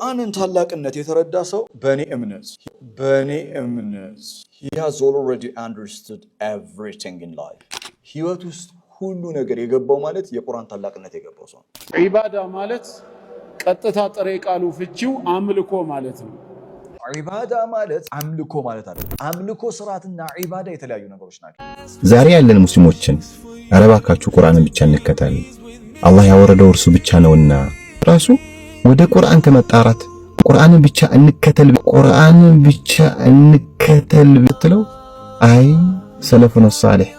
የቁርአንን ታላቅነት የተረዳ ሰው በእኔ እምነት he has already understood everything in life ህይወት ውስጥ ሁሉ ነገር የገባው ማለት የቁርአን ታላቅነት የገባው ሰው ዒባዳ ማለት ቀጥታ ጥሬ ቃሉ ፍቺው አምልኮ ማለት ነው። ዒባዳ ማለት አምልኮ ማለት አይደለም። አምልኮ ስርዓትና ዒባዳ የተለያዩ ነገሮች ናቸው። ዛሬ ያለን ሙስሊሞችን አረባካችሁ ቁርአንን ብቻ እንከተል አላህ ያወረደው እርሱ ብቻ ነውና ራሱ ወደ ቁርአን ከመጣራት ቁርአንን ብቻ እንከተል ብትለው አይ ሰለፉን ሷሊህ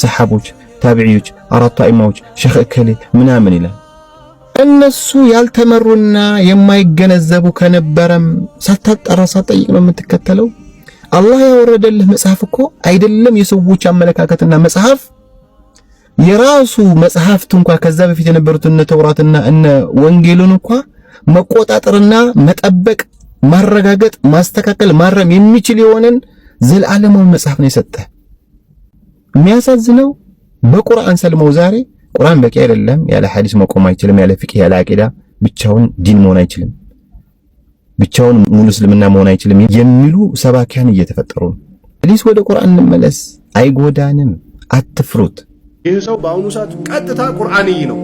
ሰሐቦች ታቢዒዎች አራቱ አይማዎች ሸኽ እከሌ ምናምን ይላል። እነሱ ያልተመሩና የማይገነዘቡ ከነበረም ሳታጣራ ሳትጠይቅ ነው የምትከተለው። አላህ ያወረደልህ መጽሐፍ እኮ አይደለም የሰዎች አመለካከትና መጽሐፍ የራሱ መጽሐፍት እንኳን ከዛ በፊት የነበሩት እነ ተውራትና እነ ወንጌሉን እንኳን መቆጣጠርና መጠበቅ ማረጋገጥ ማስተካከል ማረም የሚችል የሆነን ዘላለማዊ መጽሐፍ ነው የሰጠ። የሚያሳዝነው በቁርአን ሰልመው ዛሬ ቁርአን በቂ አይደለም ያለ ሐዲስ መቆም አይችልም ያለ ፍቅህ ያለ አቂዳ ብቻውን ዲን መሆን አይችልም ብቻውን ሙሉ እስልምና መሆን አይችልም የሚሉ ሰባኪያን እየተፈጠሩ ነው። ሐዲስ ወደ ቁርአን እንመለስ አይጎዳንም አትፍሩት። ይህ ሰው በአሁኑ ሰዓት ቀጥታ ቁርአንይ ነው።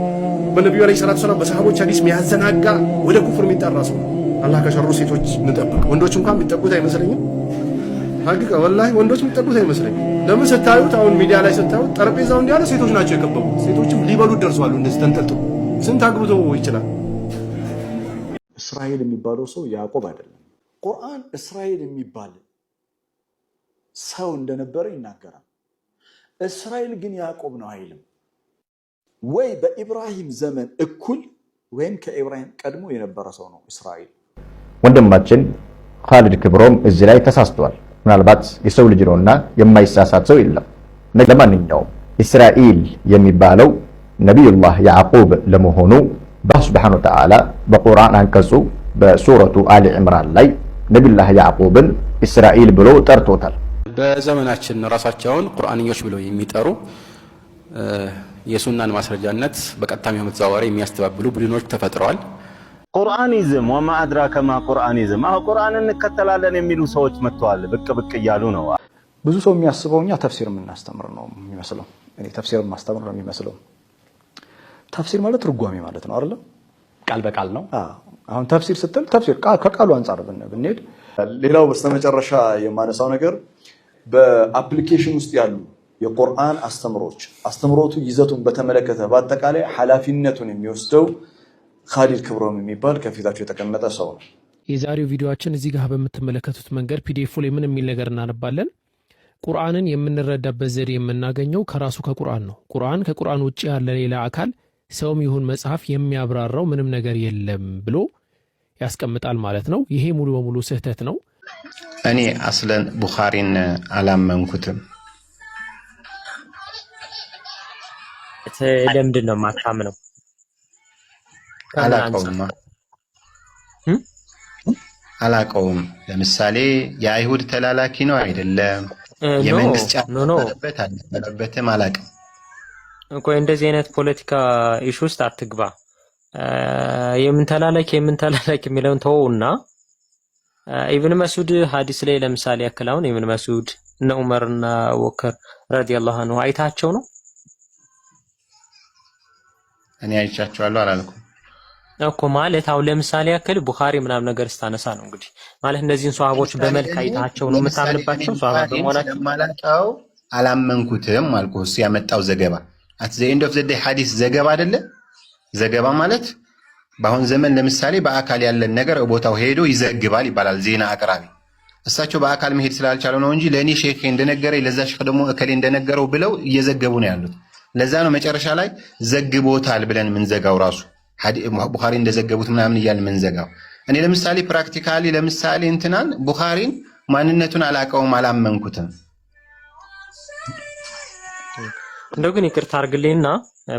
በነቢዩ አለይሂ ሰላቱ ሰላም በሰሃቦች ሐዲስ የሚያዘናጋ ወደ ኩፍር የሚጠራ ሰው። አላህ ከሸሩ ሴቶች እንጠብቅ። ወንዶች እንኳን የሚጠቁት አይመስለኝም። ሀቂቃ ወላሂ ወንዶች የሚጠቁት አይመስለኝም። ለምን ስታዩት አሁን ሚዲያ ላይ ስታዩት ጠረጴዛው እንዲያለ ሴቶች ናቸው የከበቡት። ሴቶችም ሊበሉት ደርሰዋል። እንደዚህ ተንጠልጥሎ ስንት አግብቶ ይችላል። እስራኤል የሚባለው ሰው ያዕቆብ አይደለም። ቁርአን እስራኤል የሚባል ሰው እንደነበረ ይናገራል። እስራኤል ግን ያዕቆብ ነው አይልም። ወይ በኢብራሂም ዘመን እኩል ወይም ከኢብራሂም ቀድሞ የነበረ ሰው ነው እስራኤል። ወንድማችን ኻሊድ ክብሮም እዚህ ላይ ተሳስቷል። ምናልባት የሰው ልጅ ነውና የማይሳሳት ሰው የለም። ለማንኛውም እስራኤል የሚባለው ነቢዩላህ ያዕቆብ ለመሆኑ አላህ ሱብሓነሁ ወተዓላ በቁርአን አንቀጹ በሱረቱ አሊ ኢምራን ላይ ነቢዩላህ ያዕቆብን እስራኤል ብሎ ጠርቶታል። በዘመናችን ራሳቸውን ቁርአንዮች ብለው የሚጠሩ የሱናን ማስረጃነት በቀጥታም ይሁን በተዘዋዋሪ የሚያስተባብሉ ቡድኖች ተፈጥረዋል። ቁርአኒዝም ወማ አድራከ ማ ቁርአኒዝም ቁርአንን እንከተላለን የሚሉ ሰዎች መጥተዋል። ብቅ ብቅ እያሉ ነው። ብዙ ሰው የሚያስበው እኛ ተፍሲር የምናስተምር ነው የሚመስለው። እኔ ተፍሲር የማስተምር ነው የሚመስለው። ተፍሲር ማለት ትርጓሜ ማለት ነው አይደል? ቃል በቃል ነው። አሁን ተፍሲር ስትል ተፍሲር ከቃሉ አንፃር ብንሄድ ሌላው በስተመጨረሻ የማነሳው ነገር በአፕሊኬሽን ውስጥ ያሉ የቁርአን አስተምሮቱ ይዘቱን በተመለከተ በአጠቃላይ ኃላፊነቱን የሚወስደው ኻሊድ ክብሮም የሚባል ከፊታቸው የተቀመጠ ሰው ነው። የዛሬው ቪዲዮአችን እዚህ ጋር በምትመለከቱት መንገድ ፒዲኤፍ ላይ ምን የሚል ነገር እናነባለን። ቁርአንን የምንረዳበት ዘዴ የምናገኘው ከራሱ ከቁርአን ነው። ቁርአን ከቁርአን ውጪ ያለ ሌላ አካል ሰውም ይሁን መጽሐፍ የሚያብራራው ምንም ነገር የለም ብሎ ያስቀምጣል ማለት ነው። ይሄ ሙሉ በሙሉ ስህተት ነው። እኔ አስለን ቡኻሪን አላመንኩትም። ለምንድን ነው የማታምነው? አላቀውም። ለምሳሌ የአይሁድ ተላላኪ ነው አይደለም፣ የመንግስት ጫናበት አልነበረበትም፣ አላቀም እኮ። እንደዚህ አይነት ፖለቲካ ኢሹ ውስጥ አትግባ። የምን ተላላኪ የሚለውን ተወውና ኢብኑ መስዑድ ሐዲስ ላይ ለምሳሌ ያክላውን ኢብኑ መስዑድ እነ ዑመርና ወከር ረዲየላሁ ዐንሁ አይታቸው ነው። እኔ አይቻቸዋለሁ አላልኩም እኮ። ማለት አሁን ለምሳሌ ያክል ቡኻሪ ምናምን ነገር ስታነሳ ነው እንግዲህ ማለት እነዚህን ሷሃቦች በመልክ አይታቸው ነው የምታምንባቸው። ሷሃባ በመሆናቸው ማላቀው አላመንኩትም አልኩህ። እሱ ያመጣው ዘገባ አት ዘ ኤንድ ኦፍ ዘ ዴይ ሐዲስ ዘገባ አይደለ? ዘገባ ማለት በአሁን ዘመን ለምሳሌ በአካል ያለን ነገር ቦታው ሄዶ ይዘግባል ይባላል። ዜና አቅራቢ እሳቸው በአካል መሄድ ስላልቻሉ ነው እንጂ ለእኔ ሼክ እንደነገረኝ ለዛ ሼክ ደግሞ እከሌ እንደነገረው ብለው እየዘገቡ ነው ያሉት። ለዛ ነው መጨረሻ ላይ ዘግቦታል ብለን ምንዘጋው ራሱ ቡኻሪ እንደዘገቡት ምናምን እያልን ምንዘጋው። እኔ ለምሳሌ ፕራክቲካሊ ለምሳሌ እንትናን ቡኻሪን ማንነቱን አላቀውም አላመንኩትም። እንደው ግን ይቅርታ አርግልኝና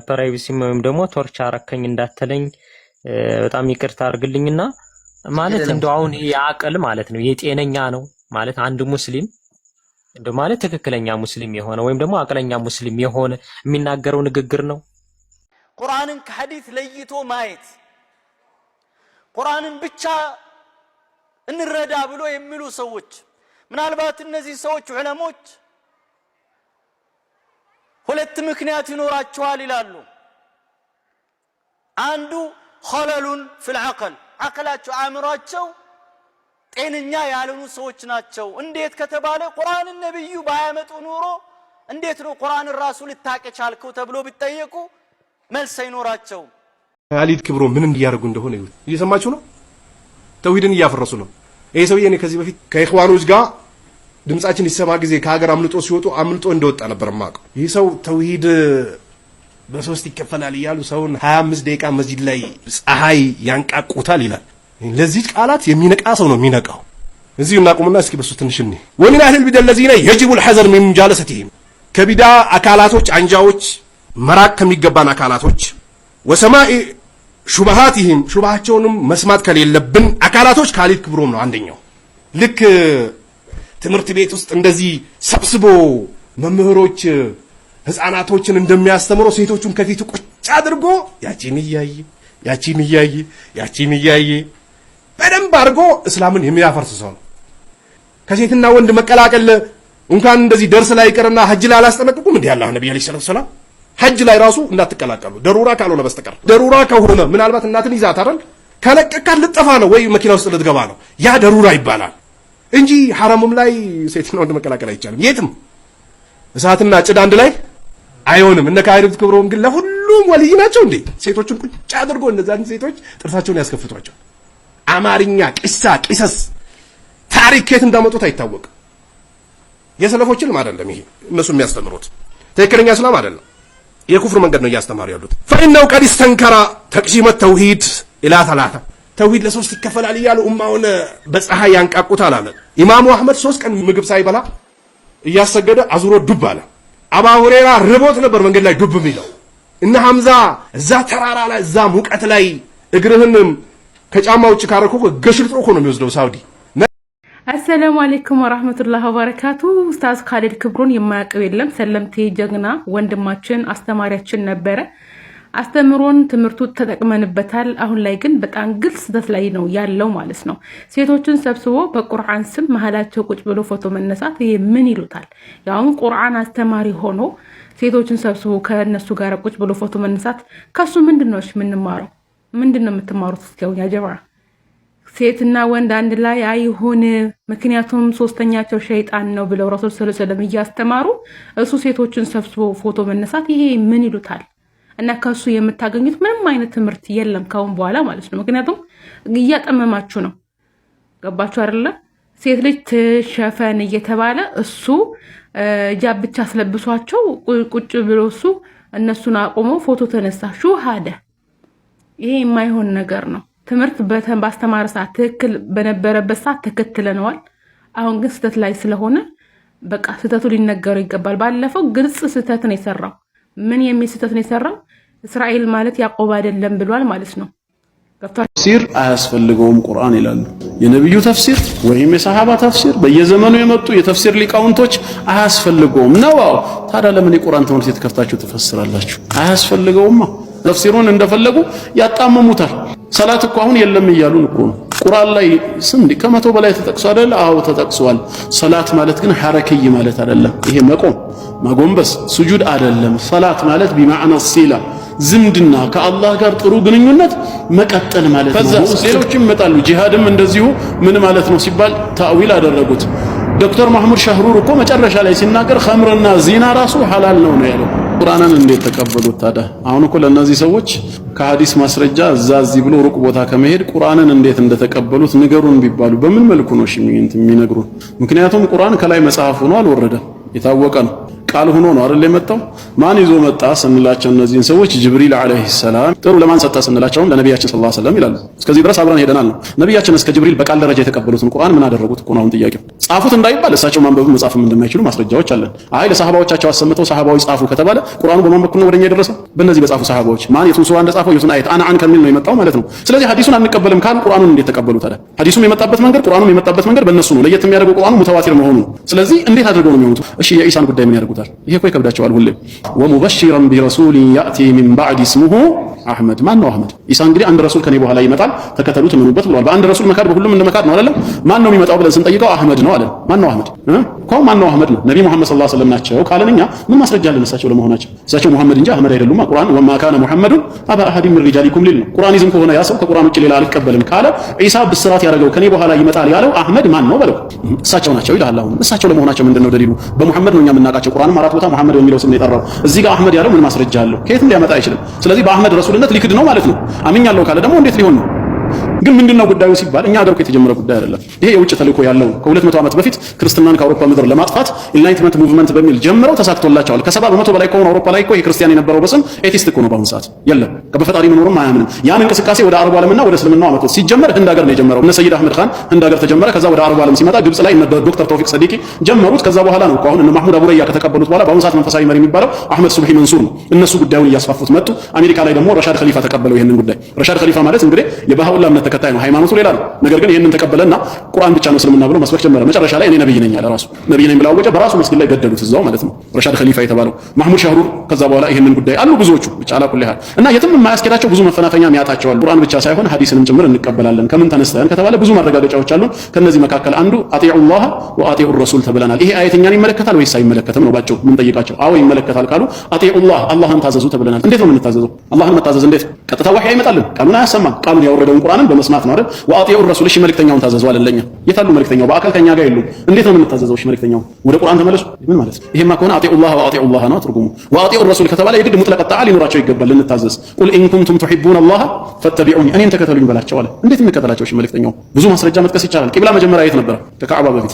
ፕራይቬሲ ወይም ደግሞ ቶርች አረከኝ እንዳትለኝ በጣም ይቅርታ አርግልኝና ማለት እንደው አሁን ያቀል ማለት ነው የጤነኛ ነው ማለት አንድ ሙስሊም እንደው ማለት ትክክለኛ ሙስሊም የሆነ ወይም ደግሞ አቅለኛ ሙስሊም የሆነ የሚናገረው ንግግር ነው። ቁርአንን ከሐዲስ ለይቶ ማየት ቁርአንን ብቻ እንረዳ ብሎ የሚሉ ሰዎች ምናልባት እነዚህ ሰዎች ዑለሞች ሁለት ምክንያት ይኖራቸዋል ይላሉ። አንዱ ኸለሉን ፊል ዐቅል አቅላቸው አእምሯቸው ጤነኛ ያልሆኑ ሰዎች ናቸው። እንዴት ከተባለ ቁርአንን ነብዩ ባያመጡ ኑሮ እንዴት ነው ቁርአንን ራሱ ልታቀ ቻልከው ተብሎ ቢጠየቁ መልስ አይኖራቸው። ካሊድ ክብሮ ምን እንዲያርጉ እንደሆነ ይሁን እየሰማችሁ ነው። ተውሂድን እያፈረሱ ነው። ይሄ ሰውዬ እኔ ከዚህ በፊት ከኢኽዋኖች ጋር ድምጻችን ይሰማ ጊዜ ከሀገር አምልጦ ሲወጡ አምልጦ እንደወጣ ነበር ማቀው። ይህ ሰው ተውሂድ በሶስት ይከፈላል እያሉ ሰውን 25 ደቂቃ መስጂድ ላይ ፀሐይ ያንቃቁታል ይላል። ለዚህ ቃላት የሚነቃ ሰው ነው የሚነቃው። እዚሁ እናቁምና እስኪ በሱ ትንሽ እንይ። ወሚን አህል ቢዳ الذين يجب الحذر من مجالستهم ከቢዳ አካላቶች አንጃዎች መራቅ ከሚገባን አካላቶች ወሰማኢ ሹብሃቲሂም ሹብሃቸውንም መስማት ከሌለብን አካላቶች ካሊድ ክብሮም ነው አንደኛው። ልክ ትምህርት ቤት ውስጥ እንደዚህ ሰብስቦ መምህሮች ህፃናቶችን እንደሚያስተምረው ሴቶቹን ከፊቱ ቁጭ አድርጎ ያቺን እያየ በደንብ አድርጎ እስላምን የሚያፈርስ ሰው ነው። ከሴትና ወንድ መቀላቀል እንኳን እንደዚህ ደርስ ላይ ይቀርና ሐጅ ላይ አላስጠነቅቁም እንዴ አላህ ነብዩ አለይሂ ሰላም ሐጅ ላይ ራሱ እንዳትቀላቀሉ ደሩራ ካልሆነ በስተቀር። ደሩራ ከሆነ ምናልባት እናትን ይዛት አይደል ከለቀቃት ልጠፋ ነው ወይ መኪና ውስጥ ልትገባ ነው፣ ያ ደሩራ ይባላል እንጂ ሐረምም ላይ ሴትና ወንድ መቀላቀል አይቻልም። የትም እሳትና ጭድ አንድ ላይ አይሆንም። እነ ካሊድ ክብሮም ግን ለሁሉም ወልይ ናቸው እንዴ? ሴቶችን ቁጭ አድርጎ እነዛን ሴቶች ጥርሳቸውን ያስከፍቷቸው። አማርኛ ቂሰስ ታሪክ ከየት እንዳመጡት አይታወቅም። የሰለፎችንም አይደለም ይሄ እነሱ የሚያስተምሩት ትክክለኛ እስላም አይደለም፣ የኩፍር መንገድ ነው እያስተማሩ ያሉት። فإنه قد استنكر تقسيم التوحيد إلى ثلاثة ተውሂድ ለሶስት ይከፈላል እያሉ ኡማውን በፀሐይ ያንቃቁታል አለ። ኢማሙ አህመድ 3 ቀን ምግብ ሳይበላ እያሰገደ አዙሮ ዱብ አለ። አባ ሁሬራ ርቦት ነበር መንገድ ላይ ዱብ የሚለው። እነ ሐምዛ እዛ ተራራ ላይ እዛ ሙቀት ላይ እግርህን ከጫማ ውጭ ካረኩ ገሽልጦ እኮ ነው የሚወስደው ሳውዲ። አሰላሙ አለይኩም ወራህመቱላሂ ወበረካቱ። ኡስታዝ ካሊድ ክብሮን የማያውቀው የለም። ሰለምቴ ጀግና ወንድማችን አስተማሪያችን ነበረ። አስተምሮን ትምህርቱ ተጠቅመንበታል። አሁን ላይ ግን በጣም ግልጽ ስህተት ላይ ነው ያለው ማለት ነው። ሴቶችን ሰብስቦ በቁርአን ስም መሀላቸው ቁጭ ብሎ ፎቶ መነሳት ይሄ ምን ይሉታል? ያውን ቁርአን አስተማሪ ሆኖ ሴቶችን ሰብስቦ ከነሱ ጋር ቁጭ ብሎ ፎቶ መነሳት ከሱ ምንድነው የምንማረው? ምንድነው የምትማሩት? እስኪው ያ ጀማዓ ሴትና ወንድ አንድ ላይ አይሆን፣ ምክንያቱም ሶስተኛቸው ሸይጣን ነው ብለው ረሱል ሰለላሁ ዐለይሂ ወሰለም እያስተማሩ እሱ ሴቶችን ሰብስቦ ፎቶ መነሳት ይሄ ምን ይሉታል? እና ከሱ የምታገኙት ምንም አይነት ትምህርት የለም ካሁን በኋላ ማለት ነው። ምክንያቱም እያጠመማችሁ ነው። ገባችሁ አይደለ? ሴት ልጅ ትሸፈን እየተባለ እሱ ጃብ ብቻ አስለብሷቸው ቁጭ ብሎ እሱ እነሱን አቆሞ ፎቶ ተነሳ ሹሃደ። ይሄ የማይሆን ነገር ነው። ትምህርት ባስተማረ ሰዓት ትክክል በነበረበት ሰዓት ተከትለነዋል። አሁን ግን ስህተት ላይ ስለሆነ በቃ ስህተቱ ሊነገረው ይገባል። ባለፈው ግልጽ ስህተት ነው የሰራው። ምን የሚል ስህተት ነው የሰራው? እስራኤል ማለት ያዕቆብ አይደለም ብሏል ማለት ነው። ተፍሲር አያስፈልገውም ቁርአን ይላሉ። የነብዩ ተፍሲር ወይም የሰሃባ ተፍሲር በየዘመኑ የመጡ የተፍሲር ሊቃውንቶች አያስፈልገውም ነው። ታዲያ ለምን የቁርአን ትምህርት ቤት ከፍታችሁ ትፈስራላችሁ? አያስፈልገውማ። ተፍሲሩን እንደፈለጉ ያጣመሙታል። ሰላት እኮ አሁን የለም እያሉን እኮ ነው። ቁርአን ላይ ስንት ከመቶ በላይ ተጠቅሷል አይደል? አዎ ተጠቅሷል። ሰላት ማለት ግን ሐረከይ ማለት አይደለም። ይሄ መቆም ማጎንበስ ሱጁድ አይደለም። ሰላት ማለት ቢማዕና ሲላ ዝምድና ከአላህ ጋር ጥሩ ግንኙነት መቀጠል ማለት ነው። ከዛ ሌሎችም ይመጣሉ። ጂሃድም እንደዚሁ ምን ማለት ነው ሲባል ታዊል አደረጉት። ዶክተር ማህሙድ ሻህሩር እኮ መጨረሻ ላይ ሲናገር ኸምርና ዚና ራሱ ሐላል ነው ነው ያለው። ቁርአንን እንዴት ተቀበሉት ታዲያ? አሁን እኮ ለነዚህ ሰዎች ከሐዲስ ማስረጃ እዚህ ብሎ ሩቅ ቦታ ከመሄድ ቁርአንን እንዴት እንደተቀበሉት ንገሩን ቢባሉ በምን መልኩ ነው የሚነግሩን? ምክንያቱም ቁርአን ከላይ መጽሐፍ ሆኖ አልወረደም፣ የታወቀ ነው። ቃል ሆኖ ነው አይደል የመጣው? ማን ይዞ መጣ ስንላቸው እነዚህን ሰዎች ጅብሪል አለይሂ ሰላም። ጥሩ ለማን ሰጣ ስንላቸው ለነቢያችን ሰለላሁ ዐለይሂ ወሰለም ይላሉ። እስከዚህ ድረስ አብረን ሄደናል ነው። ነቢያችን እስከ ጅብሪል በቃል ደረጃ የተቀበሉትን ቁርአን ምን አደረጉት እኮ ነው አሁን ጥያቄው። ጻፉት እንዳይባል እሳቸው ማንበብም መጻፍም እንደማይችሉ ማስረጃዎች አለን። አይ ለሰሃባዎቻቸው አሰምተው ሰሃባዊ ጻፉ ከተባለ ቁርአኑ በማን በኩል ነው ወደኛ የደረሰው? በእነዚህ በጻፉ ሰሃባዎች። ማን የቱን ሱራ እንደጻፈው የቱን አየት አን ከሚል ነው የመጣው ማለት ነው። ስለዚህ ሐዲሱን አንቀበልም ካሉ ቁርአኑን እንዴት ተቀበሉ ታዲያ? ሐዲሱም የመጣበት መንገድ ቁርአኑም የመጣበት መንገድ በእነሱ ነው። ለየት የሚያደርገው ቁርአኑ ሙተዋቲር መሆኑ ነው። ስለዚህ እንዴት አድርገው ነው የሚሆኑት? እሺ የኢሳን ጉዳይ ምን ያደርጉታል? ይሄ እኮ ይከብዳቸዋል ሁሌ። ወሙበሽራን ቢረሱሊን ያእቲ ሚን ባዕድ እስሙሁ አህመድ። ማን ነው አህመድ? ኢሳ እንግዲህ አንድ ረሱል ከኔ በኋላ ይመጣል ተከተሉት እመኑበት ብለዋል። በአንድ ረሱል መካድ በሁሉም እንደ መካድ ነው አይደለም? ማን ነው የሚመጣው ብለን ስንጠይቀው አህመድ ነው አለን። ማን ነው አህመድ? ማን ነው አህመድ ነው? ነቢ ሙሐመድ ሰለላሁ ዐለይሂ ወሰለም ናቸው ካለን እኛ ምን ማስረጃ አለን እሳቸው ለመሆናቸው? እሳቸው ሙሐመድ እንጂ አህመድ አይደሉም። ቁርአን ወማ ካነ ሙሐመዱን አባ አሐዲን ሚን ሪጃሊኩም ሊል ነው። ቁርአኒዝም ከሆነ ያ ሰው ከቁርአን ውጭ ሌላ አልቀበልም ካለ ኢሳ ብስራት ያደረገው ከኔ በኋላ ይመጣል ያለው አህመድ ማን ነው በለው። እሳቸው ናቸው ይላል። አሁን እሳቸው ለመሆናቸው ምንድነው ደሊሉ? በሙሐመድ ነው እኛ የምናውቃቸው። ቁርአን አራት ቦታ ሙሐመድ በሚለው ስም ነው የጠራው። እዚህ ጋር አህመድ ያለው ምን ማስረጃ አለው? ከየትም ሊያመጣ አይችልም። ስለዚህ በአህመድ ረሱልነት ሊክድ ነው ማለት ነው። አምኛለሁ ካለ ደግሞ እንዴት ሊሆን ነው? ግን ምንድነው ጉዳዩ ሲባል እኛ ሀገር እኮ የተጀመረ ጉዳይ አይደለም። ይሄ የውጭ ተልእኮ ያለው ከ200 ዓመት በፊት ክርስትናን ከአውሮፓ ምድር ለማጥፋት ኢንላይትመንት ሙቭመንት በሚል ጀምረው ተሳክቶላቸዋል። ከ70% በላይ ከሆነ አውሮፓ ላይ እኮ የክርስቲያን የነበረው በስም ኤቲስት እኮ ነው። በአሁኑ ሰዓት የለም በፈጣሪ መኖርም አያምንም። ያን እንቅስቃሴ ወደ አረቡ ዓለምና ወደ እስልምናው አመጡት። ሲጀመር ህንድ ሀገር ነው የጀመረው። እነ ሰይድ አህመድ ኻን ህንድ ሀገር ተጀመረ። ከዛ ወደ አረቡ ዓለም ሲመጣ ግብጽ ላይ እነ ዶክተር ተውፊቅ ሰዲቂ ጀመሩት። ከዛ በኋላ ነው አሁን እነ ማህሙድ አቡረያ ከተቀበሉት በኋላ በአሁኑ ሰዓት መንፈሳዊ መሪ የሚባለው አህመድ ሱብሂ መንሱር ነው። እነሱ ጉዳዩን እያስፋፉት መጡ። አሜሪካ ላይ ደግሞ ረሻድ ኸሊፋ ተቀበለው ይሄንን ጉዳይ። ረሻድ ኸሊፋ ማለት እንግዲህ የባህኡላህ እምነት ተከታይ ነው። ሃይማኖቱ ሌላ ነው። ነገር ግን ይሄንን ተቀበለና ቁርአን ብቻ ነው እስልምና ብሎ መስበክ ጀመረ። መጨረሻ ላይ እኔ ነብይ ነኝ አለ። ራሱ ነብይ ነኝ ብለው አወጀ። በራሱ መስጊድ ላይ ገደሉት እዛው ማለት ነው። ረሻድ ኸሊፋ የተባለው ማህሙድ ሻህሩር ከዛ በኋላ ይሄንን ጉዳይ አሉ ብዙዎቹ ብቻ አላኩል ያህል እና የትም የማያስኬዳቸው ብዙ መፈናፈኛ የሚያጣቸዋል። ቁርአን ብቻ ሳይሆን ሐዲስንም ጭምር እንቀበላለን። ከምን ተነስተን ከተባለ ብዙ ማረጋገጫዎች አሉ። ከነዚህ መካከል አንዱ አጢኡላህ ወአጢኡር ረሱል ተብለናል። ይሄ አየት እኛን ይመለከታል ወይስ አይመለከትም ነው ባጭሩ ምን ጠይቃቸው። አዎ ይመለከታል ካሉ አጢኡላህ አላህን ታዘዙ ተብለናል። እንዴት ነው የምንታዘዘው? አላህን መታዘዝ እንዴት? ቀጥታ ወህይ አይመጣልን? ቃሉን አያሰማም። ቃሉን ያወረደውን ቁርአንን በመስማት ነው አይደል? ወአጢኡር ረሱል እሺ መልእክተኛውን ታዘዙ አለለኛ። የታሉ መልእክተኛው? በአካል ከኛ ጋር የሉም። እንዴት ነው የምንታዘዘው? እሺ መልእክተኛው ወደ ቁርአን ተመለሱ። ምን ማለት ነው? ይሄማ ከሆነ አጢኡላህ ወአጢኡላህ ነው ትርጉሙ። ወአጢኡር ረሱል ከተባለ የግድ ሙጥለቅ ጣዓ ሊኖራቸው ይገባል ልንታዘዝ። ቁል ኢን ኩንቱም ቱሂቡነ አላህ ፈተቢዑኒ እኔን ተከተሉኝ በላቸው አለ። እንዴት እንከተላቸው? እሺ መልእክተኛው ብዙ ማስረጃ መጥቀስ ይቻላል። ቂብላ መጀመሪያ የት ነበረ? ከካዕባ በፊት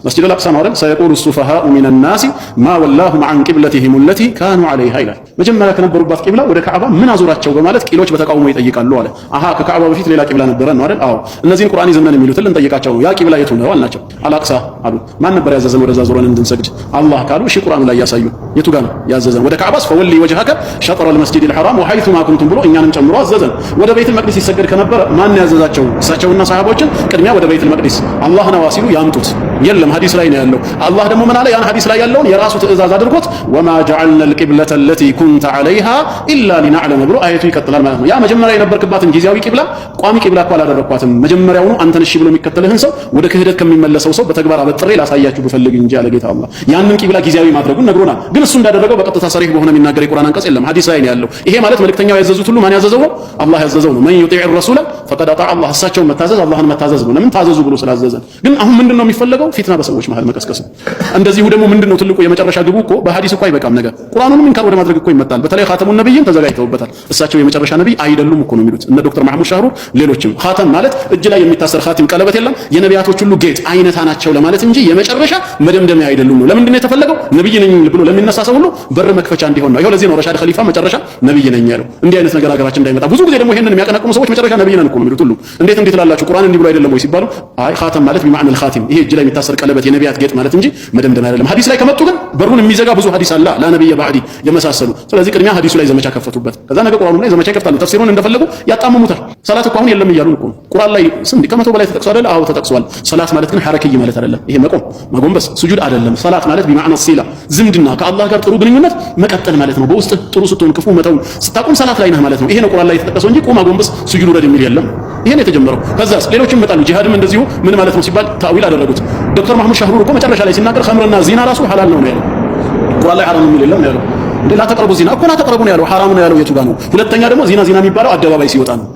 መስጂድ አልአቅሳ ነው አይደል? ሰየቁሉ ሱፈሃኡ ሚነ ናሲ ማ ወላሁም ዐን ቂብለቲሂም አለቲ ካኑ ዐለይሃ ይላል። መጀመሪያ ከነበሩባት ቂብላ ወደ ካዕባ ምን አዞራቸው በማለት ቂሎች በተቃውሞ ይጠይቃሉ አለ። አሃ ከካዕባ በፊት ሌላ ቂብላ ነበረ ነው አይደል? አዎ እነዚህን ቁርአን ይዘን የሚሉትን ልንጠይቃቸው ነው። ያ ቂብላ የቱ ነው አልናቸው። አልአቅሳ አሉ። ማን ነበር ያዘዘን ወደዛ ዞረን እንድንሰግድ? አላህ ካሉ እሺ ቁርአኑ ላይ ያሳዩ። የቱ ጋር ነው ያዘዘን? ወደ ካዕባስ ፈወሊ ወጅሀከ ሸጥረል መስጂዲል ሐራም ወሐይቱ ማ ኩንቱም ብሎ እኛንም ጨምሮ አዘዘን። ወደ ቤተል መቅዲስ ሲሰገድ ከነበረ ማን ያዘዛቸው? እሳቸውና ሰሃቦችን ቅድሚያ ወደ ቤተል መቅዲስ አላህ ነው ሲሉ ያምጡት። የለም ሐዲስ ላይ ነው ያለው። አላህ ደግሞ ምን አለ? ያን ሐዲስ ላይ ያለውን የራሱ ትእዛዝ አድርጎት ወማ ጀዐልና አልቂብለተ አለቲ ኩንተ ዐለይሃ ኢላ ሊነዕለመ ብሎ አየቱ ይቀጥላል ማለት ነው። ያ መጀመሪያ የነበርክባትን ጊዜያዊ ቂብላ ቋሚ ቂብላ እኮ አላደረኳትም። መጀመሪያውኑ አንተን እሺ ብሎ የሚከተልህን ሰው ወደ ክህደት ከሚመለሰው ሰው በተግባር አበጥሬ ላሳያችሁ ብፈልግ እንጂ አለ ጌታ አላህ። ያንን ቂብላ ጊዜያዊ ማድረጉን ነግሮናል። ግን እሱ እንዳደረገው በቀጥታ ሰሪህ በሆነ የሚናገር የቁርአን አንቀጽ የለም። ሐዲስ ላይ ነው ያለው። ይሄ ማለት መልእክተኛው ያዘዙት ሁሉ ማን ያዘዘው ነው? አላህ ያዘዘው ነው። መን ዩጢዕ ረሱለ ፈቀድ አጣዕ አላህ። እሳቸውን መታዘዝ አላህን መታዘዝ ነው። ለምን ታዘዙ ብሎ ስላዘዘን። ግን አሁን ምንድነው የሚፈለገው? ፊትና በሰዎች መሃል መቀስቀስ። እንደዚሁ ደግሞ ምንድነው ትልቁ የመጨረሻ ግቡ እኮ በሐዲስ እኮ አይበቃም ነገር ቁርአኑንም ኢንካር ወደ ማድረግ እኮ ይመጣል። በተለይ ኻተሙን ነብይን ተዘጋጅተውበታል። እሳቸው የመጨረሻ ነብይ አይደሉም እኮ ነው የሚሉት እነ ዶክተር ማህሙድ ሻህሩር ሌሎችም። ኻተም ማለት እጅ ላይ የሚታሰር ኻቲም ቀለበት የለም የነቢያቶች ሁሉ ጌጥ አይነታ ናቸው ለማለት እንጂ የመጨረሻ መደምደሚያ አይደሉም ነው። ለምንድን ነው የተፈለገው? ነብይ ነኝ ብሎ ለሚነሳ ሰው ሁሉ በር መክፈቻ እንዲሆን ነው። ይሄው ለዚህ ነው ረሻድ ኸሊፋ መጨረሻ ነብይ ነኝ ያለው። እንዲህ አይነት ነገር ሀገራችን እንዳይመጣ ብዙ ጊዜ ደግሞ ይሄንን የሚያቀናቅሙ ሰዎች መጨረሻ ነብይ ነን እኮ ነው የሚሉት ሁሉ። እንዴት ላላችሁ ቁርአን እንዲህ ብሎ አይደለም ወይ ሲባሉ አይ ኻተም ማለት ቢማዕነል ኻቲም ይሄ እጅ ላይ የሚታሰር ቀለበት የነቢያት ጌጥ ማለት እንጂ መደምደሚያ አይደለም። ሐዲስ ላይ ከመጡ ግን በሩን የሚዘጋ ብዙ ሐዲስ አለ ላ ነብይ ባዕዲ የመሳሰሉ። ስለዚህ ቅድሚያ ሐዲሱ ላይ ዘመቻ ከፈቱበት። ከዛ ነገ ቁርአኑ ላይ ዘመቻ ይከፍታሉ። ተፍሲሩን እንደፈለጉ ያጣምሙታል። ሰላት እኮ አሁን የለም እያሉን እኮ ቁርአን ላይ ስንት ከመቶ በላይ ተጠቅሷል አይደል? አዎ ተጠቅሷል። ሰላት ማለት ግን ሐረከይ ማለት አይደለም። ይሄ መቆም ማጎንበስ ስጁድ አይደለም። ሰላት ማለት ቢማዕነ ሲላ ዝምድና ከአላህ ጋር ጥሩ ግንኙነት መቀጠል ማለት ነው። በውስጥ ጥሩ ስትሆን ክፉ መተው ስታቆም ሰላት ላይ ነህ ማለት ነው። ይሄ ነው ቁርአን ላይ የተጠቀሰው እንጂ ቁም አጎንበስ ስጁድ ውረድ የሚል የለም። ይሄ ነው የተጀመረው። ከዛስ ሌሎችም ይመጣሉ። ጂሃድም እንደዚሁ ምን ማለት ነው ሲባል ታዊል አደረጉት። ዶክተር ማህሙድ ሻህሩር እኮ መጨረሻ ላይ ሲናገር ኸምርና ዚና ራሱ ሐላል ነው ያለው። ቁርአን ላይ ሐራም የሚል የለም ያለው። እንዴ ላ ተቅረቡ ዚና እኮ ላ ተቅረቡ ነው ያለው። ሐራም ነው ያለው የቱ ጋር ነው? ሁለተኛ ደግሞ ዚና የሚባለው አደባባይ ሲወጣ ነው።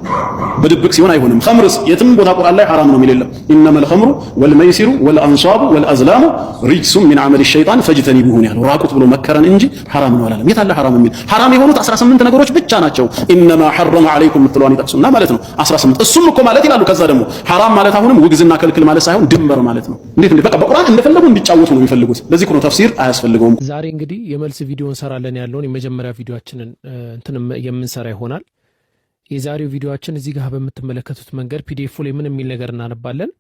በድብቅ ሲሆን አይሆንም። ኸምርስ የትም ቦታ ቁርአን ላይ ሐራም ነው የሚል የለም። ኢነመል ኸምሩ ወልመይሲሩ ወልአንሷቡ ወልአዝላሙ ሪጅሱም ሚን ዐመሊ ሸይጣን ፈጅተኒቡሁ ያለው። ራቁት ብሎ መከረን እንጂ ሐራም ነው አላለም። የት አለ ሐራም የሚል? ሐራም የሆኑት 18 ነገሮች ብቻ ናቸው። ኢነማ ሐረመ ዐለይኩም የምትለዋን ይጠቅሱና ማለት ነው 18 እሱም እኮ ማለት ይላሉ። ከዛ ደግሞ ሐራም ማለት አሁንም ውግዝና ከልክል ማለት ሳይሆን ድንበር ማለት ነው። እንዴት በቃ በቁርአን እንደፈለጉ እንዲጫወቱ ነው የሚፈልጉት። ለዚህ ነው ተፍሲር አያስፈልገውም። ዛሬ እንግዲህ የመልስ ቪዲዮ እንሰራለን ያለውን የመጀመሪያ ቪዲዮአችንን የምንሰራ ይሆናል። የዛሬው ቪዲዮአችን እዚህ ጋር በምትመለከቱት መንገድ ፒዲኤፍ ላይ ምን የሚል ነገር እናነባለን።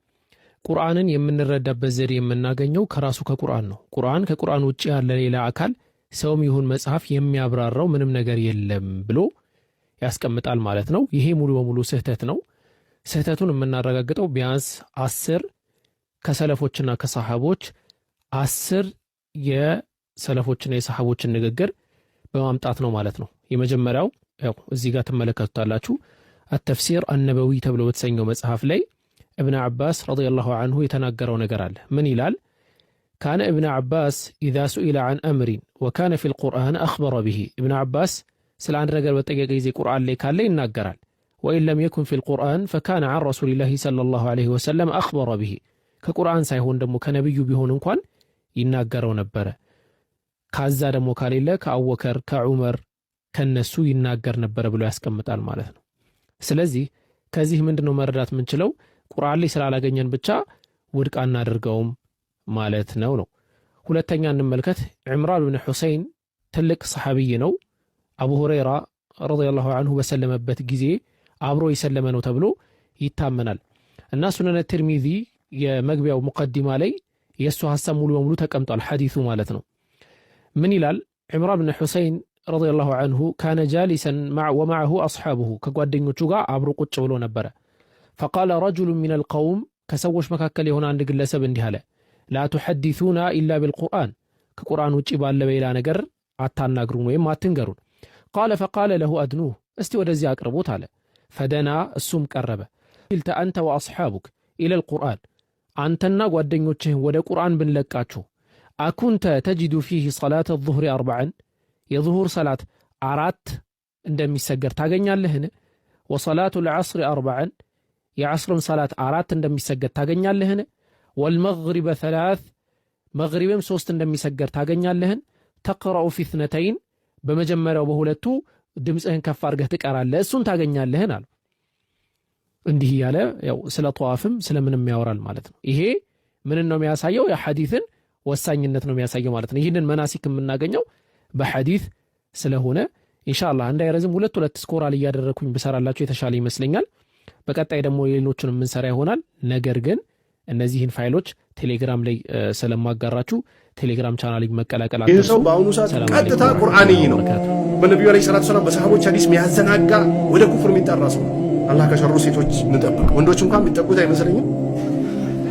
ቁርአንን የምንረዳበት ዘዴ የምናገኘው ከራሱ ከቁርአን ነው። ቁርአን ከቁርአን ውጭ ያለ ሌላ አካል ሰውም ይሁን መጽሐፍ የሚያብራራው ምንም ነገር የለም ብሎ ያስቀምጣል ማለት ነው። ይሄ ሙሉ በሙሉ ስህተት ነው። ስህተቱን የምናረጋግጠው ቢያንስ 10 ከሰለፎችና ከሰሃቦች 10 የሰለፎችና የሰሃቦችን ንግግር በማምጣት ነው ማለት ነው። የመጀመሪያው ያው እዚህ ጋር ትመለከቱታላችሁ التفسير النبوي ተብሎ በተሰኘው መጽሐፍ ላይ ابن عباس رضي الله عنه የተናገረው ነገር አለ ምን ይላል كان ابن عباس إذا سئل عن أمر وكان في القرآن أخبر به ابن عباس ስለ አንድ ነገር በጠየቀ ጊዜ ቁርአን ላይ ካለ ይናገራል وإن لم يكن في القرآن فكان عن رسول الله صلى الله عليه وسلم أخبر به ከቁርአን ሳይሆን ደግሞ ከነብዩ ቢሆን እንኳን ይናገረው ነበር ካዛ ደግሞ ካሌለ ከአቡበከር ከዑመር ከነሱ ይናገር ነበር ብሎ ያስቀምጣል ማለት ነው ስለዚህ ከዚህ ምንድነው መረዳት ምንችለው ቁርአን ላይ ስላላገኘን ብቻ ውድቅ አናደርገውም ማለት ነው ሁለተኛ እንመልከት ዑምራን ኢብኑ ሁሰይን ትልቅ ሰሃቢይ ነው አቡ ሁረይራ ረዲየላሁ ዐንሁ በሰለመበት ጊዜ አብሮ ይሰለመ ነው ተብሎ ይታመናል እና ሱነነ ትርሚዚ የመግቢያው ሙቀዲማ ላይ የሱ ሐሳብ ሙሉ በሙሉ ተቀምጧል ሐዲሱ ማለት ነው ምን ይላል ዑምራን ኢብኑ ሁሰይን ረዲየላሁ ዐንሁ ካነ ጃሊሰን ወማዐሁ አስሐቡሁ ከጓደኞቹ ጋር አብሮ ቁጭ ብሎ ነበር فقال رجل من القوم ከሰዎች መካከል የሆነ አንድ ግለሰብ እንዲህ አለ لا تحدثونا إلا بالقرآن ከቁርአን ውጪ ባለ በሌላ ነገር አታናግሩን ወይም አትንገሩን قال فقال له أدنوه እስቲ ወደዚህ አቅርቡት አለ فدنا እሱም ቀረበ قلت أنت وأصحابك إلى القرآن አንተና ጓደኞችህ ወደ ቁርአን ብንለቃችሁ أكنت تجد فيه صلاة الظهر 4 የظهር ሰላት 4 እንደሚሰገድ ታገኛለህን وصلاة العصر 4 የዓስርን ሰላት 4 እንደሚሰገድ ታገኛለህን والمغرب 3 መግሪብም 3 እንደሚሰገድ ታገኛለህን تقرأ في 2 በመጀመሪያው በሁለቱ ድምጽህን ከፍ አድርገህ ትቀራለህ እሱን ታገኛለህን አለ እንዲህ ያለ ያው ስለ ጧዋፍም ስለምንም ያወራል ማለት ነው ይሄ ምን ነው የሚያሳየው የሐዲስን ወሳኝነት ነው የሚያሳየው ማለት ነው ይሄንን መናሲክ የምናገኘው በሐዲስ ስለሆነ ኢንሻአላህ እንዳይረዝም ሁለት ስኮራል እያደረኩኝ በሰራላችሁ የተሻለ ይመስለኛል በቀጣይ ደግሞ ሌሎችንም እንሰራ ይሆናል ነገር ግን እነዚህን ፋይሎች ቴሌግራም ላይ ስለማጋራችሁ ቴሌግራም ቻናል መቀላቀል ይህ ሰው በአሁኑ ሰዓት ቀጥታ ቁርአንይ ነው በነብዩ አለይሂ ሰላቱ ሰላም በሰሃቦች ሐዲስ የሚያዘናጋ ወደ ኩፍር የሚጠራ ሰው አላህ ከሸሩ ሴቶች እንጠብቅ ወንዶች እንኳን የሚጠቁት አይመስለኝም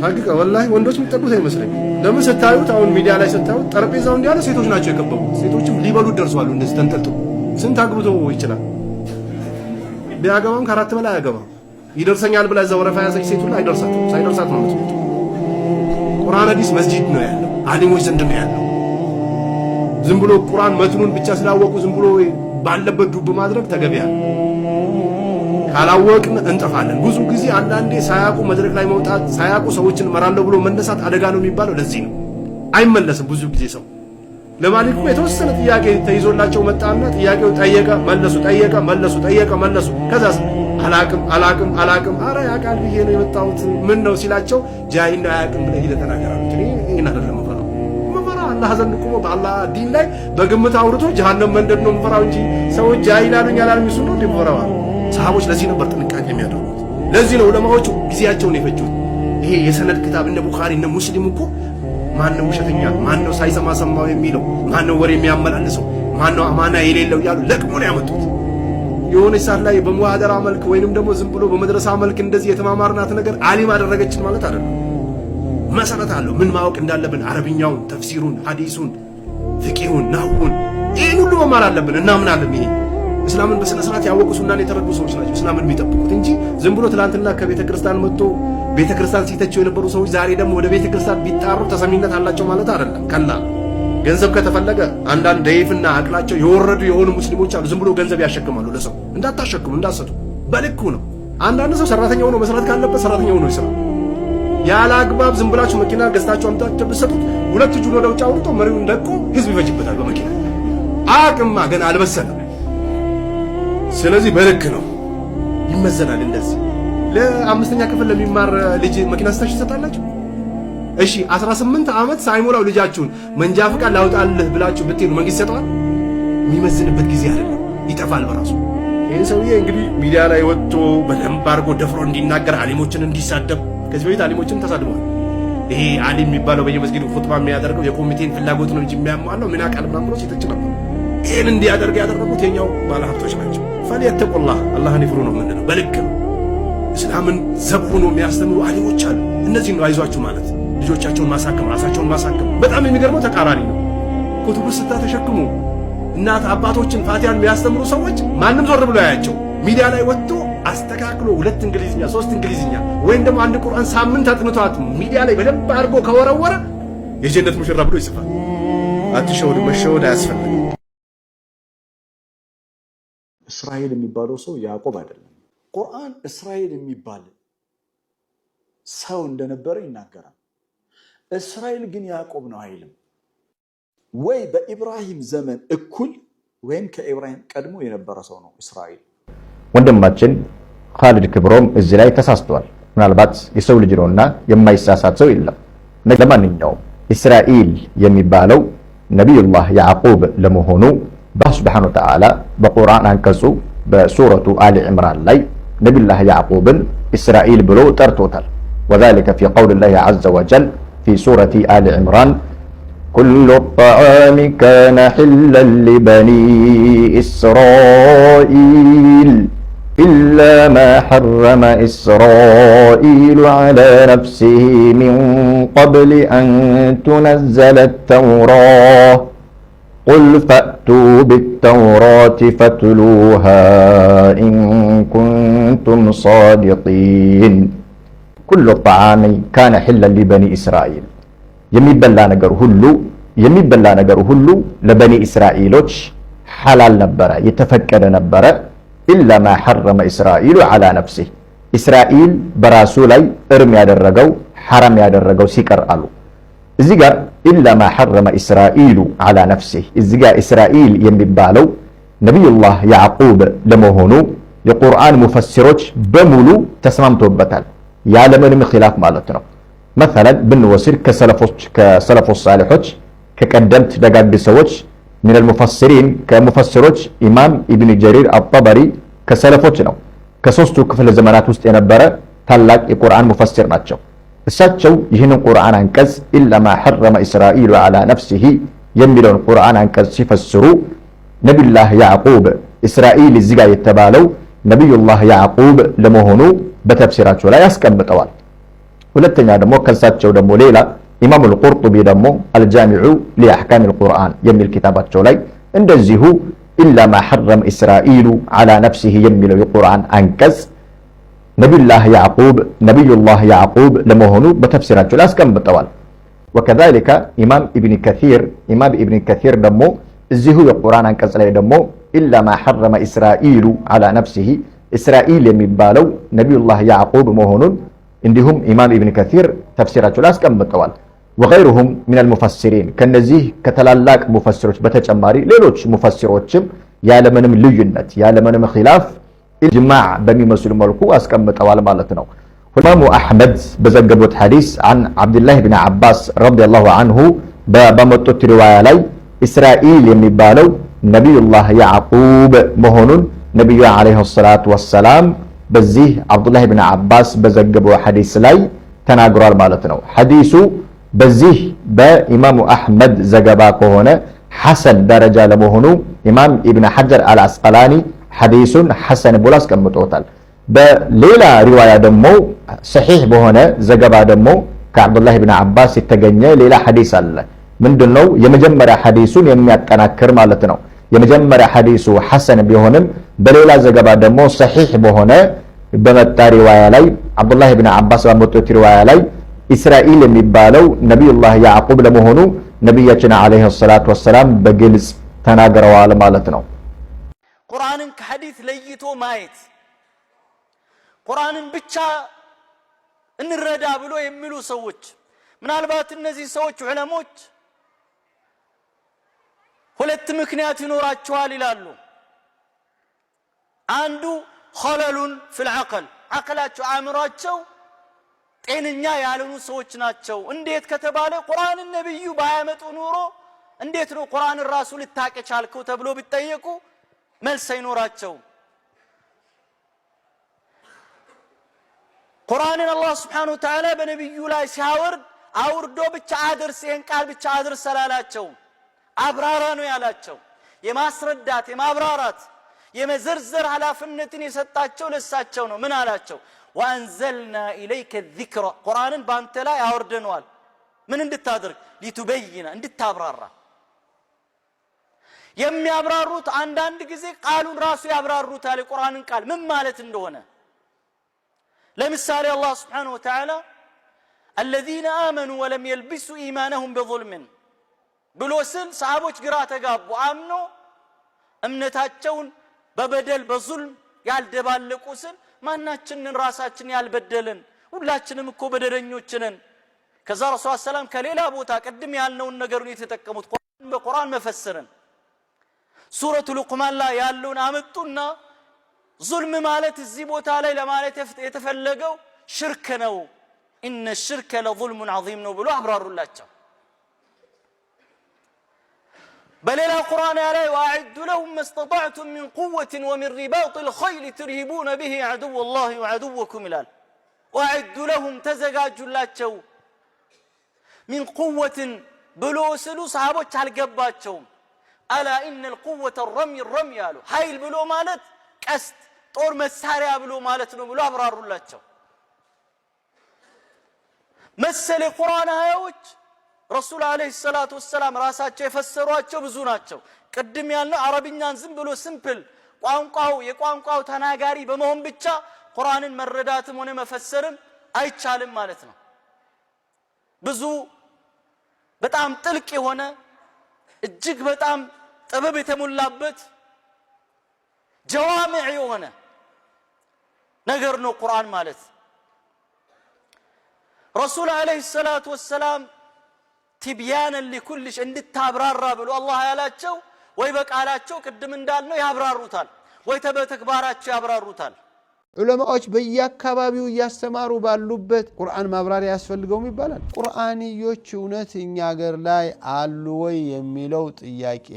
ሀቂቃ ወላሂ ወንዶች የሚጠቁት አይመስለኝም ለምን ስታዩት አሁን ሚዲያ ላይ ስታዩት ጠረጴዛው እንዲያለ ሴቶች ናቸው የከበቡ ሴቶችም ሊበሉ ደርሰዋል እንደዚህ ተንጠልጥሎ ስንት አግብቶ ይችላል ቢያገባም ከአራት በላይ አያገባም ይደርሰኛል ብላ እዛው ረፋ ያዘች ሴት ሁሉ አይደርሳትም ሳይደርሳት ነው የምትሞት ቁርአን ሐዲስ መስጂድ ነው ያለው አሊሞች ዘንድ ነው ያለው ዝም ብሎ ቁርአን መትኑን ብቻ ስላወቁ ዝም ብሎ ባለበት ዱብ ማድረግ ተገቢ ያለ ካላወቅን እንጠፋለን ብዙ ጊዜ አንዳንዴ ሳያቁ መድረክ ላይ መውጣት ሳያቁ ሰዎችን መራለው ብሎ መነሳት አደጋ ነው የሚባለው ለዚህ ነው አይመለስም ብዙ ጊዜ ሰው ለማሊኩ የተወሰነ ጥያቄ ተይዞላቸው መጣና ጥያቄው ጠየቀ መለሱ ከዛስ አላቅም አረ ያቃል ብዬ ነው የመጣሁት ምን ነው ሲላቸው ጃሂልና ያቅም ብለ ይለ ተናገራሉ እኔ አይደለም መፈራ አላህ ዘንድ ቆሞ በአላህ ዲን ላይ በግምት አውርቶ ጀሃነም መንደድ ነው መፈራው እንጂ ሰዎች ጃሂል አሉኝ አላሉኝ እሱ ነው እንደፈራው ሰሃቦች ለዚህ ነበር ጥንቃቄ የሚያደርጉት ለዚህ ነው ዑለማዎቹ ጊዜያቸውን የፈጁት ይሄ የሰነድ ክታብ እነ ቡኻሪ እነ ሙስሊም እኮ ማነው ውሸተኛ ማነው ሳይሰማ ሰማው የሚለው ማነው ወሬ የሚያመላልሰው ማነው አማና የሌለው ያሉ ለቅሞ ነው ያመጡት የሆነ ሰዓት ላይ በሙሐደራ መልክ ወይንም ደግሞ ዝም ብሎ በመድረሳ መልክ እንደዚህ የተማማርናት ነገር ዓሊም አደረገችን ማለት አይደለም መሰረት አለው ምን ማወቅ እንዳለብን አረብኛውን ተፍሲሩን ሐዲሱን ፍቂሁን ናሁን ይሄን ሁሉ መማር አለብን እናምናለን ይሄ እስላምን በስነ ስርዓት ያወቁ ሱናን የተረዱ ሰዎች ናቸው እስላምን የሚጠብቁት እንጂ ዝም ብሎ ትላንትና ከቤተ ክርስቲያን መጥቶ ቤተ ክርስቲያን ሲተቸው የነበሩ ሰዎች ዛሬ ደግሞ ወደ ቤተ ክርስቲያን ቢጣሩ ተሰሚነት አላቸው ማለት አይደለም ከላ ገንዘብ ከተፈለገ አንዳንድ ደይፍና አቅላቸው የወረዱ የሆኑ ሙስሊሞች አሉ ዝም ብሎ ገንዘብ ያሸክማሉ ለሰው እንዳታሸክሙ እንዳሰጡ በልኩ ነው አንዳንድ ሰው ሰራተኛ ሆኖ መስራት ካለበት ሰራተኛ ሆኖ ይሰራ ያለ አግባብ ዝም ብላችሁ መኪና ገዝታችሁ አምጣችሁ ብትሰጡት ሁለት እጁን ወደ ውጭ አውጥቶ መሪውን ደቆ ህዝብ ይፈጅበታል በመኪና አቅማ ገና አልበሰለም ስለዚህ በልክ ነው ይመዘናል እንደዚህ ለአምስተኛ ክፍል ለሚማር ልጅ መኪና ስታችሁ ተሰጣላችሁ እሺ 18 ዓመት ሳይሞላው ልጃችሁን መንጃ ፈቃድ ላውጣልህ ብላችሁ ብትሄዱ መንግስት ይሰጣል የሚመዝንበት ጊዜ አይደለም ይጠፋል በራሱ ይሄን ሰውዬ እንግዲህ ሚዲያ ላይ ወጥቶ በደንብ አድርጎ ደፍሮ እንዲናገር አሊሞችን እንዲሳደብ ከዚህ በፊት አሊሞችን ተሳድቧል ይሄ አሊም የሚባለው በየመስጊዱ ኹጥባ የሚያደርገው የኮሚቴን ፍላጎት ነው እንጂ የሚያሟላው ምን ያቃል ምናምን ብሎ ሲተች ነበር ይሄን እንዲያደርግ ያደረጉት የኛው ባለሀብቶች ናቸው ፈሊየተቁላህ አላህን ይፍሩ ነው ምንድነው በልክ ነው እስላምን ዘብ ሆኖ የሚያስተምሩ አሊሞች አሉ እነዚህ ነው አይዟችሁ ማለት ልጆቻቸውን ማሳከም ራሳቸውን ማሳከም በጣም የሚገርመው ተቃራኒ ነው ኩቱብ ስታ ተሸክሙ እናት አባቶችን ፋቲሃን የሚያስተምሩ ሰዎች ማንም ዞር ብሎ ያያቸው። ሚዲያ ላይ ወጥቶ አስተካክሎ 2 እንግሊዝኛ 3 እንግሊዝኛ ወይም ደግሞ አንድ ቁርአን ሳምንት አጥንቷት ሚዲያ ላይ በደንብ አድርጎ ከወረወረ የጀነት ሙሽራ ብሎ ይጽፋል። አትሸወዱ፣ መሸወድ አያስፈልግም። እስራኤል የሚባለው ሰው ያዕቆብ አይደለም። ቁርአን እስራኤል የሚባል ሰው እንደነበረ ይናገራል። እስራኤል ግን ያዕቆብ ነው አይልም። ወይ በኢብራሂም ዘመን እኩል ወይም ከኢብራሂም ቀድሞ የነበረ ሰው ነው እስራኤል። ወንድማችን ኻሊድ ክብሮም እዚህ ላይ ተሳስቷል። ምናልባት የሰው ልጅ ነውና የማይሳሳት ሰው የለም። ለማንኛውም እስራኤል የሚባለው ነቢዩላህ ያዕቆብ ለመሆኑ በአላህ ሱብሓነሁ ወተዓላ በቁርአን አንቀጹ በሱረቱ አሊ ዕምራን ላይ ነቢዩላህ ያዕቆብን እስራኤል ብሎ ጠርቶታል። ወዛሊከ ፊ ቀውሊላሂ ዐዘ ወጀል ፊ ሱረቲ አሊ ዕምራን ኩሉ ጣዓሚ ካነ ሒለን ሊበኒ እስራኤል ኢላ ማ ሐረመ እስራኤሉ ዐላ ነፍሲሂ ሚን ቀብል አን ቱነዘለ ተውራህ ቁል ፈእቱ ቢተውራት ፈትሉሃ ኢን ኩንቱም ሷዲቂን። ኩሉ ጣዓሚ ካነ ሒለን ሊበኒ እስራኤል የሚበላ ነገር ሁሉ ለበኒ እስራኤሎች ሐላል ነበረ፣ የተፈቀደ ነበረ። ኢላ ማ ሐረመ እስራኤሉ ዐላ ነፍሲህ እስራኤል በራሱ ላይ እርም ያደረገው ሐራም ያደረገው ሲቀር አሉ። እዚህ ጋር ኢላ ማ ሐረመ እስራኤሉ ዐላ ነፍሲህ እዚህ ጋር እስራኤል የሚባለው ነቢዩላህ ያዕቁብ ለመሆኑ የቁርአን ሙፈሲሮች በሙሉ ተስማምቶበታል፣ ያለምንም ኺላፍ ማለት ነው። መሰለን ብንወስድ ከሰለፎች ሳሊሖች ከቀደምት ደጋግ ሰዎች من المفسرين ከሙፈሲሮች ኢማም ኢብኑ ጀሪር አጠበሪ ከሰለፎች ነው። ከሶስቱ ክፍለ ዘመናት ውስጥ የነበረ ታላቅ የቁርአን ሙፈሲር ናቸው። እሳቸው ይህንን ቁርአን አንቀጽ ኢላ ማ ሐረመ እስራኤሉ ዐላ ነፍሲሂ የሚለውን ቁርአን አንቀጽ ሲፈስሩ ነቢዩላህ ያዕቁብ እስራኤል እዚህ ጋር የተባለው ነቢዩላህ ያዕቁብ ለመሆኑ በተፍሲራቸው ላይ ያስቀምጠዋል። ሁለተኛ ደግሞ ከሳቸው ደግሞ ሌላ ኢማም አልቁርጡቢ ደግሞ አልጃሚዑ ሊአሕካም አልቁርአን የሚል ኪታባቸው ላይ እንደዚሁ ኢላ ማ ሐረመ እስራኤሉ ዐላ ነፍሲሂ የሚለው የቁርአን አንቀጽ ነቢዩላህ ያዕቁብ ለመሆኑ በተፍሲራቸው ላይ አስቀምጠዋል። ወከዛሊከ ኢማም ኢብን ከሲር ደግሞ እዚሁ የቁርአን አንቀጽ ላይ ደግሞ ኢላ ማ ሐረመ እስራኤሉ ዐላ ነፍሲሂ እስራኤል የሚባለው ነቢዩላህ ያዕቁብ መሆኑን እንዲሁም ኢማም ኢብን ከሲር ተፍሲራቸው ላይ አስቀምጠዋል። ወገይሩሁም ሚነል ሙፈሲሪን ከነዚህ ከታላላቅ ሙፈሲሮች በተጨማሪ ሌሎች ሙፈሲሮችም ያለምንም ልዩነት ያለምንም ኺላፍ ኢጅማዕ በሚመስሉ መልኩ አስቀምጠዋል ማለት ነው። ኢማሙ አሕመድ በዘገቡት ሐዲስ አን ዓብድላህ ብን ዓባስ ረዲየላሁ ዐንሁ በመጡት ሪዋያ ላይ እስራኤል የሚባለው ነቢዩላህ ያዕቁብ መሆኑን ነቢዩ ዓለይሂ ሰላቱ ወሰላም በዚህ ዓብዱላህ ብን ዓባስ በዘገበው ሐዲስ ላይ ተናግሯል ማለት ነው። ሐዲሱ በዚህ በኢማሙ አሕመድ ዘገባ ከሆነ ሐሰን ደረጃ ለመሆኑ ኢማም ኢብን ሐጀር አልአስቀላኒ ሐዲሱን ሐሰን ብሎ አስቀምጦታል። በሌላ ሪዋያ ደግሞ ሰሒሕ በሆነ ዘገባ ደግሞ ከዓብዱላህ ብን ዓባስ የተገኘ ሌላ ሐዲስ አለ። ምንድነው? የመጀመሪያ ሐዲሱን የሚያጠናክር ማለት ነው። የመጀመሪያ ሐዲሱ ሐሰን ቢሆንም በሌላ ዘገባ ደግሞ ሰሒሕ በሆነ በመጣ ሪዋያ ላይ ዓብዱላህ ብን ዓባስ ባመጡት ሪዋያ ላይ እስራኤል የሚባለው ነቢዩላህ ያዕቁብ ለመሆኑ ነቢያችን ዓለይሂ ሰላቱ ወሰላም በግልጽ ተናግረዋል ማለት ነው። ቁርአንን ከሐዲስ ለይቶ ማየት ቁርአንን ብቻ እንረዳ ብሎ የሚሉ ሰዎች ምናልባት እነዚህ ሰዎች ዑለሞች ሁለት ምክንያት ይኖራቸዋል ይላሉ። አንዱ ኸለሉን ፊል ዐቅል ዐቅላቸው አእምሯቸው ጤነኛ ያልሆኑ ሰዎች ናቸው። እንዴት ከተባለ ቁርአንን ነብዩ ባያመጡ ኑሮ እንዴት ነው ቁርአንን ራሱ ልታቅ ቻልከው ተብሎ ቢጠየቁ መልስ አይኖራቸውም። ቁርአንን አላህ ሱብሓነሁ ወተዓላ በነብዩ ላይ ሲያወርድ አውርዶ ብቻ አድርስ ይሄን ቃል ብቻ አድርስ አላላቸው፣ አብራራ ነው ያላቸው። የማስረዳት የማብራራት የመዘርዘር ኃላፊነትን የሰጣቸው ለሳቸው ነው። ምን አላቸው? ወአንዘልና ኢለይከ ዚክራ ቁርአንን ባንተ ላይ አወርደነዋል። ምን እንድታደርግ? ሊቱበይና እንድታብራራ። የሚያብራሩት አንዳንድ ጊዜ ቃሉን ራሱ ያብራሩታል የቁርአንን ቃል ምን ማለት እንደሆነ ለምሳሌ አላህ Subhanahu Wa Ta'ala الذين آمنوا ولم يلبسوا إيمانهم بظلم ብሎ ሲል ሰሃቦች ግራ ተጋቡ አምኖ እምነታቸውን በበደል በዙልም ያልደባለቁ ሲል ማናችንን ራሳችን ያልበደልን ሁላችንም እኮ በደረኞች ነን ከዛ ረሱል ሰላም ከሌላ ቦታ ቀድም ያልነውን ነገሩን የተጠቀሙት በቁርአን መፈሰረን ሱረቱ ሉቅማን ላይ ያለውን አመጡና ዙልም ማለት እዚህ ቦታ ላይ ለማለት የተፈለገው ሽርክ ነው ኢነ ሽርከ ለዙልሙ ዐዚም ነው ብሎ አብራሩላቸው በሌላ ቁርአን ላይ ወአዕዱ ለሁም መስተጣዕቱም ሚን ቁወት ወሚን ሪባጥ الخيل ترهبون به عدو الله وعدوكم ይላል ወአዕዱ ለሁም ተዘጋጁላቸው ሚን ቁወት ብሎ ሲሉ ሰሃቦች አልገባቸውም ألا إن القوة الرمي الرمي ያሉ ኃይል ብሎ ማለት ቀስት ጦር መሳሪያ ብሎ ማለት ነው ብሎ አብራሩላቸው መሰለ ቁርአን አያዎች ረሱል አለይሂ ሰላቱ ወሰለም ራሳቸው የፈሰሯቸው ብዙ ናቸው ቅድም ያልነው አረብኛን ዝም ብሎ ሲምፕል የቋንቋው ተናጋሪ በመሆን ብቻ ቁርአንን መረዳትም ሆነ መፈሰርም አይቻልም ማለት ነው ብዙ በጣም ጥልቅ የሆነ እጅግ በጣም ጥበብ የተሞላበት ጀዋሚዕ የሆነ ነገር ነው ቁርአን ማለት ረሱል አለይሂ ሰላቱ ወሰለም تبيانا لكل شيء እንድታብራራ ብሎ አላህ ያላቸው ወይ በቃላቸው ቅድም እንዳልነው ያብራሩታል ወይ ተበተክባራቸው ያብራሩታል ዑለማዎች በየአካባቢው ያስተማሩ ባሉበት ቁርአን ማብራሪያ ያስፈልገውም ይባላል ቁርአንዮች እውነት እኛ ሀገር ላይ አሉ ወይ የሚለው ጥያቄ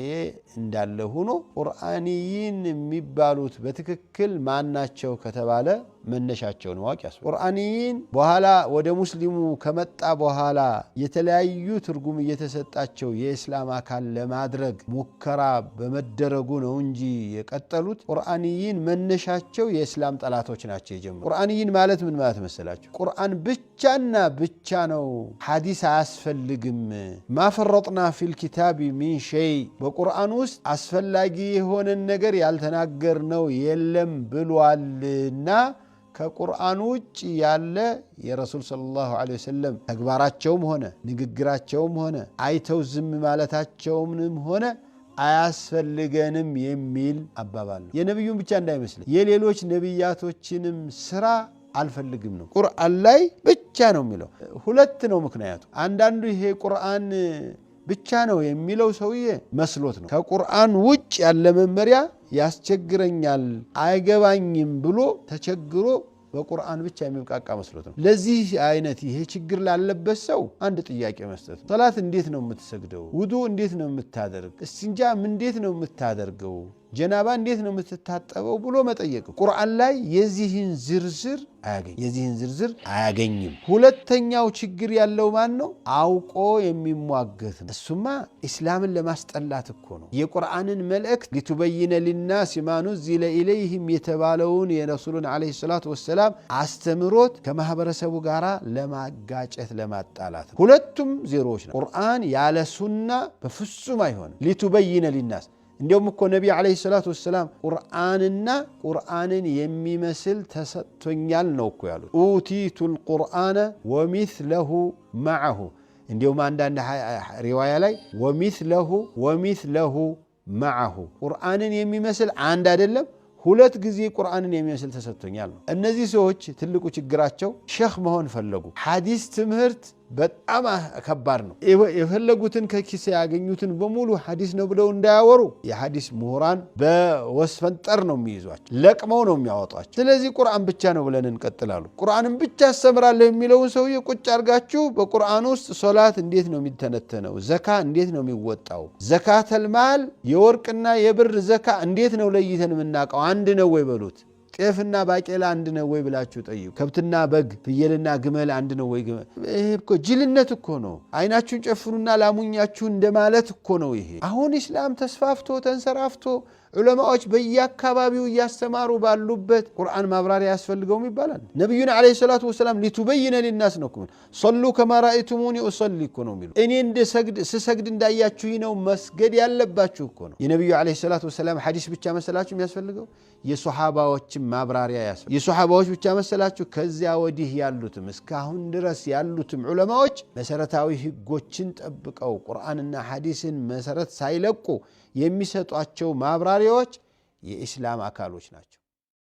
እንዳለ ሆኖ ቁርአንይን የሚባሉት በትክክል ማናቸው ከተባለ መነሻቸው ነው ማወቅ ያስፈልጋል ቁርአንይን በኋላ ወደ ሙስሊሙ ከመጣ በኋላ የተለያዩ ትርጉም እየተሰጣቸው የእስላም አካል ለማድረግ ሙከራ በመደረጉ ነው እንጂ የቀጠሉት ቁርአንይን መነሻቸው የእስላም ጠላቶች ናቸው የጀመሩት ቁርአንይን ማለት ምን ማለት መሰላችሁ ቁርአን ብቻና ብቻ ነው ሐዲስ አያስፈልግም ማፈረጥና ፊል ኪታቢ ሚን ሸይ በቁርአን ውስጥ አስፈላጊ የሆነ ነገር ያልተናገር ነው የለም ብሏልና ከቁርአን ውጭ ያለ የረሱል ሰለላሁ ዐለይሂ ወሰለም ተግባራቸውም ሆነ ንግግራቸውም ሆነ አይተው ዝም ማለታቸውም ሆነ አያስፈልገንም የሚል አባባል ነው የነብዩን ብቻ እንዳይመስል የሌሎች ነብያቶችንም ስራ አልፈልግም ነው ቁርአን ላይ ብቻ ነው የሚለው ሁለት ነው ምክንያቱ አንዳንዱ ይሄ ቁርአን ብቻ ነው የሚለው ሰውዬ መስሎት ነው ከቁርአን ውጭ ያለ መመሪያ ያስቸግረኛል አይገባኝም ብሎ ተቸግሮ በቁርአን ብቻ የሚብቃቃ መስሎት ነው ለዚህ አይነት ይሄ ችግር ላለበት ሰው አንድ ጥያቄ መስጠት ሶላት እንዴት ነው የምትሰግደው ውዱ እንዴት ነው የምታደርግ እስቲንጃ እንዴት ነው የምታደርገው ጀናባ እንዴት ነው የምትታጠበው ብሎ መጠየቅ ቁርአን ላይ የዚህን ዝርዝር አያገኝም ሁለተኛው ችግር ያለው ማን ነው አውቆ የሚሟገት ነው እሱማ እስላምን ለማስጠላት እኮ ነው የቁርአንን መልእክት لتبين للناس ما نزل إليهم የተባለውን የረሱሉን አለይሂ ሰላቱ ወሰለም አስተምሮት ከማህበረሰቡ ጋራ ለማጋጨት ለማጣላት ሁለቱም ዜሮዎች ነው ቁርአን ያለ ሱና በፍጹም አይሆንም لتبين للناس እንዲያውም እኮ ነብዩ አለይሂ ሰላቱ ወሰለም ቁርአንና ቁርአንን የሚመስል ተሰጥቶኛል ነው እኮ ያሉት ኡቲቱል ቁርአነ ወሚስለሁ معه እንዲያውም አንዳንድ ሪዋያ ላይ ወሚስለሁ معه ቁርአንን የሚመስል አንድ አይደለም ሁለት ጊዜ ቁርአንን የሚመስል ተሰጥቶኛል ነው እነዚህ ሰዎች ትልቁ ችግራቸው ሼኽ መሆን ፈለጉ ሐዲስ ትምህርት በጣም ከባድ ነው የፈለጉትን ከኪስ ያገኙትን በሙሉ ሐዲስ ነው ብለው እንዳያወሩ የሐዲስ ምሁራን በወስፈንጠር ነው የሚይዟቸው ለቅመው ነው የሚያወጧቸው ስለዚህ ቁርአን ብቻ ነው ብለን እንቀጥላሉ ቁርአንን ብቻ አስተምራለሁ የሚለውን ሰውዬ ቁጭ አርጋችሁ በቁርአን ውስጥ ሶላት እንዴት ነው የሚተነተነው ዘካ እንዴት ነው የሚወጣው ዘካተል ማል የወርቅና የብር ዘካ እንዴት ነው ለይተን የምናውቀው አንድ ነው ወይ በሉት ጤፍና ባቄላ አንድ ነው ወይ ብላችሁ ጠይቁ ከብትና በግ ፍየልና ግመል አንድ ነው ወይ ይሄ እኮ ጅልነት እኮ ነው አይናችሁን ጨፍኑና ላሙኛችሁ እንደማለት እኮ ነው ይሄ አሁን እስላም ተስፋፍቶ ተንሰራፍቶ ዑለማዎች በየአካባቢው ያስተማሩ ባሉበት ቁርአን ማብራሪያ ያስፈልገውም ይባላል። ነብዩና አለይሂ ሰላቱ ወሰለም ሊቱበይነ ሊናስ ነው ሶሉ ከማ ረአይቱሙኒ ኡሰሊ ነው የሚሉ እኔ ስሰግድ እንዳያችሁ ነው መስገድ ያለባችሁ እኮ ነው። የነብዩ አለይሂ ሰላቱ ወሰለም ሐዲስ ብቻ መሰላችሁ የሚያስፈልገው? የሱሐባዎች ማብራሪያ ያስፈልጋል። የሱሐባዎች ብቻ መሰላችሁ? ከዚያ ወዲህ ያሉትም እስካሁን ድረስ ያሉትም ዑለማዎች መሰረታዊ ህጎችን ጠብቀው ቁርአንና ሐዲስን መሰረት ሳይለቁ የሚሰጧቸው ማብራሪያዎች የኢስላም አካሎች ናቸው።